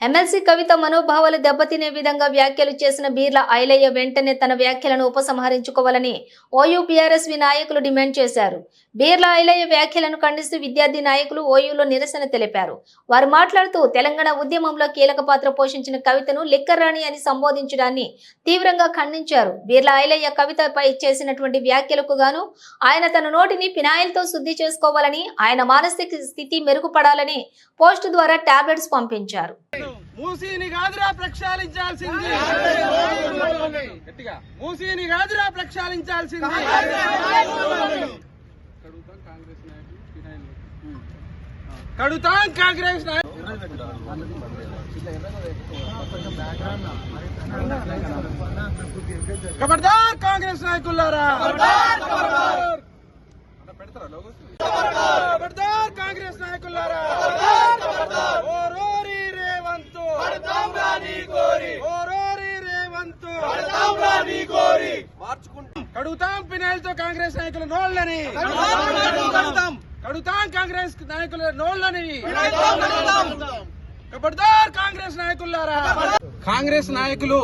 MLC కవిత మనోభావాలు దెబ్బతినే విధంగా వ్యాఖ్యలు చేసిన బీర్ల ఐలయ్య వెంటనే తన వ్యాఖ్యలను ఉపసంహరించుకోవాలని ఓయూపీఆర్ఎస్వి నాయకులు డిమాండ్ చేశారు. బీర్ల ఐలయ్య వ్యాఖ్యలను ఖండిస్తూ విద్యార్థి నాయకులు ఓయూలో నిరసన తెలిపారు. వారు మాట్లాడుతూ తెలంగాణ ఉద్యమంలో కీలక పాత్ర పోషించిన కవితను లిక్కర్ రాణి అని సంబోధించడాన్ని తీవ్రంగా ఖండించారు. బీర్ల ఐలయ్య కవితపై చేసినటువంటి వ్యాఖ్యలకు గాను ఆయన తన నోటిని ఫినాయిల్తో శుద్ధి చేసుకోవాలని, ఆయన మానసిక స్థితి మెరుగుపడాలని పోస్టు ద్వారా టాబ్లెట్స్ పంపించారు. మూసీని కాదురా ప్రక్షాళించాల్సింది, మూసీని కాదురా ప్రక్షాళించాల్సింది. కడుతాం కాంగ్రెస్ ఖబర్దార్ కాంగ్రెస్ నాయకులారా, ఖబర్దార్ కాంగ్రెస్ నాయకులారా. ఓరోరి రేవంత్, ఓరోరి రేవంత్ కడుగుతాం ఫినాయిల్తో కాంగ్రెస్ నాయకుల నోళ్లని, కడుగుతాం కాంగ్రెస్ నాయకుల నోళ్లని. ఖబర్దార్ కాంగ్రెస్ నాయకులారా. కాంగ్రెస్ నాయకులు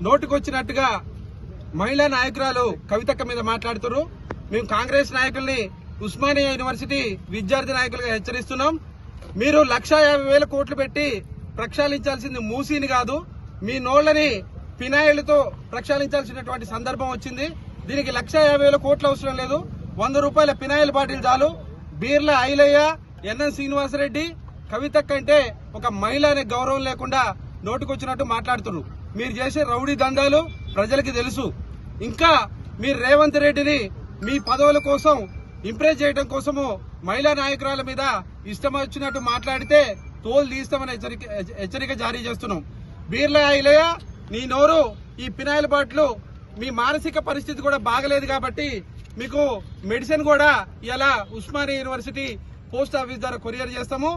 నోటుకొచ్చినట్టుగా మహిళా నాయకురాలు కవితక్క మీద మాట్లాడుతున్నారు. మేము కాంగ్రెస్ నాయకుల్ని ఉస్మానియా యూనివర్సిటీ విద్యార్థి నాయకులుగా హెచ్చరిస్తున్నాం. మీరు 1,50,000 కోట్లు పెట్టి ప్రక్షాళించాల్సింది మూసీని కాదు, మీ నోళ్లని ఫినాయిల్తో ప్రక్షాళించాల్సినటువంటి సందర్భం వచ్చింది. దీనికి 1,50,000 కోట్లు అవసరం లేదు, 100 రూపాయల ఫినాయిల్ బాటిల్ చాలు. బీర్ల ఐలయ్య, ఎన్ఎన్ శ్రీనివాసరెడ్డి, కవితక్క అంటే ఒక మహిళ అనే గౌరవం లేకుండా నోటుకొచ్చినట్టు మాట్లాడుతున్నారు. మీరు చేసే రౌడీ దందాలు ప్రజలకి తెలుసు. ఇంకా మీరు రేవంత్ రెడ్డిని మీ పదవుల కోసం ఇంప్రెస్ చేయడం కోసము మహిళా నాయకురాల మీద ఇష్టం వచ్చినట్టు మాట్లాడితే తోలు తీస్తామని హెచ్చరిక జారీ చేస్తున్నాం. బీర్ల ఐలయ్య, నీ నోరు ఈ ఫినాయిల్ బాటిల్, మీ మానసిక పరిస్థితి కూడా బాగలేదు కాబట్టి మీకు మెడిసిన్ కూడా ఇలా ఉస్మానియా యూనివర్సిటీ పోస్ట్ ఆఫీస్ ద్వారా కొరియర్ చేస్తాము.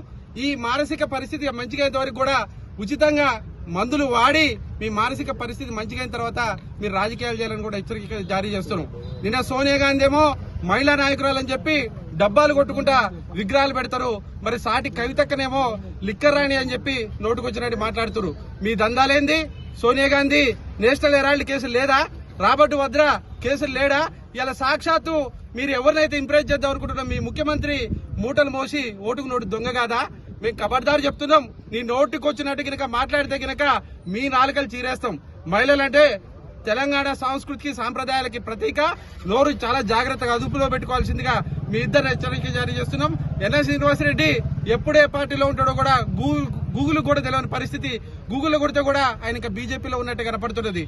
ఈ మానసిక పరిస్థితి మంచిగా అయిన వరకు కూడా ఉచితంగా మందులు వాడి మీ మానసిక పరిస్థితి మంచిగా అయిన తర్వాత మీరు రాజకీయాలు చేయాలని కూడా హెచ్చరిక జారీ చేస్తున్నాం. నిన్న సోనియా గాంధీ ఏమో మహిళా నాయకురాలని చెప్పి డబ్బాలు కొట్టుకుంటా విగ్రహాలు పెడతారు, మరి సాటి కవితక్కనేమో లిక్కర్ రాణి అని చెప్పి నోటుకొచ్చినట్టు మాట్లాడుతున్నారు. మీ దందాలేంది? సోనియా గాంధీ నేషనల్ హెరాల్డ్ కేసులు లేదా? రాబర్ట్ వద్రా కేసులు లేడా? ఇలా సాక్షాత్తు మీరు ఎవరినైతే ఇంప్రెస్ చేద్దాం అనుకుంటున్నా మీ ముఖ్యమంత్రి మూటలు మోసి ఓటుకు నోటు దొంగ కాదా? మేము ఖబర్దారు చెప్తున్నాం. నీ నోటుకు వచ్చినట్టు గినక మాట్లాడితే గినక మీ నాలుకలు చీరేస్తాం. మహిళలంటే తెలంగాణ సంస్కృతికి సాంప్రదాయాలకి ప్రతీక. నోరు చాలా జాగ్రత్తగా అదుపులో పెట్టుకోవాల్సిందిగా మీ ఇద్దరు హెచ్చరిక జారీ చేస్తున్నాం. ఎన్ఎస్ శ్రీనివాసరెడ్డి ఎప్పుడే పార్టీలో ఉంటాడో కూడా గూగుల్ కూడా తెలియని పరిస్థితి. గూగుల్ కొడితే కూడా ఆయన ఇంకా బీజేపీలో ఉన్నట్టు కనపడుతున్నది.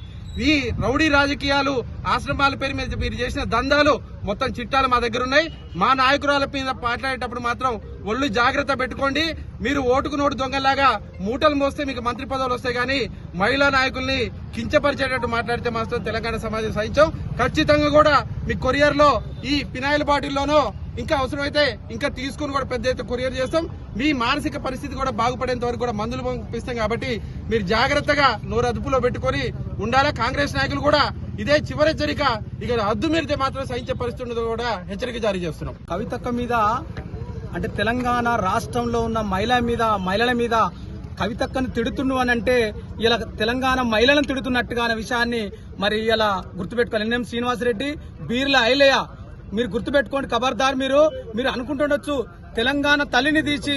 ఈ రౌడీ రాజకీయాలు, ఆశ్రమాల పేరు మీద మీరు చేసిన దందాలు మొత్తం చిట్టాలు మా దగ్గర ఉన్నాయి. మా నాయకురాల మీద మాట్లాడేటప్పుడు మాత్రం ఒళ్ళు జాగ్రత్త పెట్టుకోండి. మీరు ఓటుకు నోటు దొంగలాగా మూటలు మోస్తే మీకు మంత్రి పదవులు వస్తాయి, కానీ మహిళా నాయకుల్ని కించపరిచేటట్టు మాట్లాడితే మాత్రం తెలంగాణ సమాజం సహించాం. ఖచ్చితంగా కూడా మీ కొరియర్ లో ఈ ఫినాయిల్ బాటిల్లోనో ఇంకా అవసరమైతే ఇంకా తీసుకుని కూడా పెద్ద ఎత్తున కొరియర్ చేస్తాం. మీ మానసిక పరిస్థితి కూడా బాగుపడేంత వరకు కూడా మందులు పంపిస్తాం. కాబట్టి మీరు జాగ్రత్తగా నోరు అదుపులో పెట్టుకుని ఉండాలా. కాంగ్రెస్ నాయకులు కూడా ఇదే చివరి హెచ్చరిక, ఇక అద్దు మీరితే మాత్రం సహించే పరిస్థితి ఉండదు కూడా హెచ్చరిక జారీ చేస్తున్నాం. కవితక్క మీద అంటే తెలంగాణ రాష్ట్రంలో ఉన్న మహిళల మీద కవితక్కను తిడుతుండు అని అంటే ఇలా తెలంగాణ మహిళలను తిడుతున్నట్టుగా అనే విషయాన్ని మరి ఇలా గుర్తుపెట్టుకోవాలి. ఎన్ఎం శ్రీనివాసరెడ్డి, బీర్ల ఐలయ్య, మీరు గుర్తుపెట్టుకోండి. ఖబర్దార్. మీరు అనుకుంటుండొచ్చు తెలంగాణ తల్లిని తీసి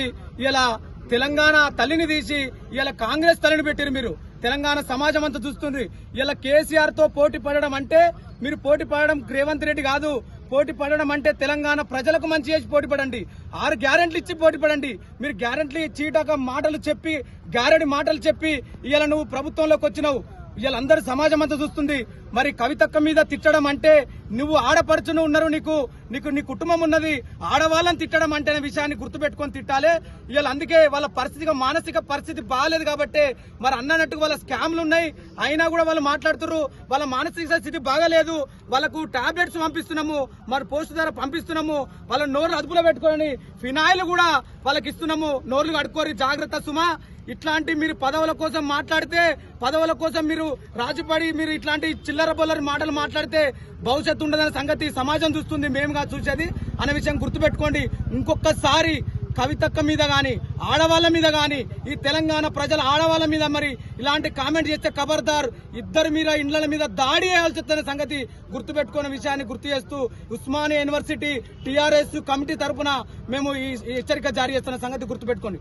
ఇలా కాంగ్రెస్ తల్లిని పెట్టారు. మీరు తెలంగాణ సమాజం అంతా చూస్తుంది. ఇలా కేసీఆర్ తో పోటీ పడడం అంటే మీరు పోటీ పడడం రేవంత్ రెడ్డి కాదు. పోటీ పడడం అంటే తెలంగాణ ప్రజలకు మంచి చేసి పోటీ పడండి. 6 గ్యారెంట్లు ఇచ్చి పోటీ పడండి. మీరు గ్యారెంట్లు చీటక మాటలు చెప్పి గ్యారెంటీ మాటలు చెప్పి ఇలా నువ్వు ప్రభుత్వంలోకి వచ్చినావు. ఇలా అందరు సమాజం అంతా చూస్తుంది. మరి కవితక్క మీద తిట్టడం అంటే నువ్వు ఆడపడుచును ఉన్నారు, నీకు నీ కుటుంబం ఉన్నది, ఆడవాళ్ళని తిట్టడం అంటే అనే విషయాన్ని గుర్తుపెట్టుకొని తిట్టాలి. ఇలా అందుకే వాళ్ళ మానసిక పరిస్థితి బాగాలేదు కాబట్టి మరి అన్నట్టుగా వాళ్ళ స్కామ్లు ఉన్నాయి, అయినా కూడా వాళ్ళు మాట్లాడుతున్నారు. వాళ్ళ మానసిక స్థితి బాగాలేదు, వాళ్ళకు టాబ్లెట్స్ పంపిస్తున్నాము, మరి పోస్ట్ ద్వారా పంపిస్తున్నాము. వాళ్ళ నోరు అదుపులో పెట్టుకోని ఫినాయిల్ కూడా వాళ్ళకి ఇస్తున్నాము. నోర్లు కడుక్కోరి, జాగ్రత్త సుమా. ఇట్లాంటి మీరు పదవుల కోసం మాట్లాడితే, పదవుల కోసం మీరు రాజుపడి మీరు ఇట్లాంటి చిల్లర బొల్లర మాటలు మాట్లాడితే భవిష్యత్తు ఉండదనే సంగతి సమాజం చూస్తుంది, మేముగా చూసేది అనే విషయం గుర్తుపెట్టుకోండి. ఇంకొకసారి కవితక్క మీద గాని ఆడవాళ్ళ మీద గాని ఈ తెలంగాణ ప్రజల ఆడవాళ్ళ మీద మరి ఇలాంటి కామెంట్ చేస్తే ఖబర్దార్ ఇద్దరు మీద ఇండ్ల మీద దాడి చేయాల్సి వస్తున్న సంగతి గుర్తుపెట్టుకున్న విషయాన్ని గుర్తు చేస్తూ ఉస్మానియా యూనివర్సిటీ టీఆర్ఎస్ కమిటీ తరఫున మేము ఈ హెచ్చరిక జారీ చేస్తున్న సంగతి గుర్తుపెట్టుకోండి.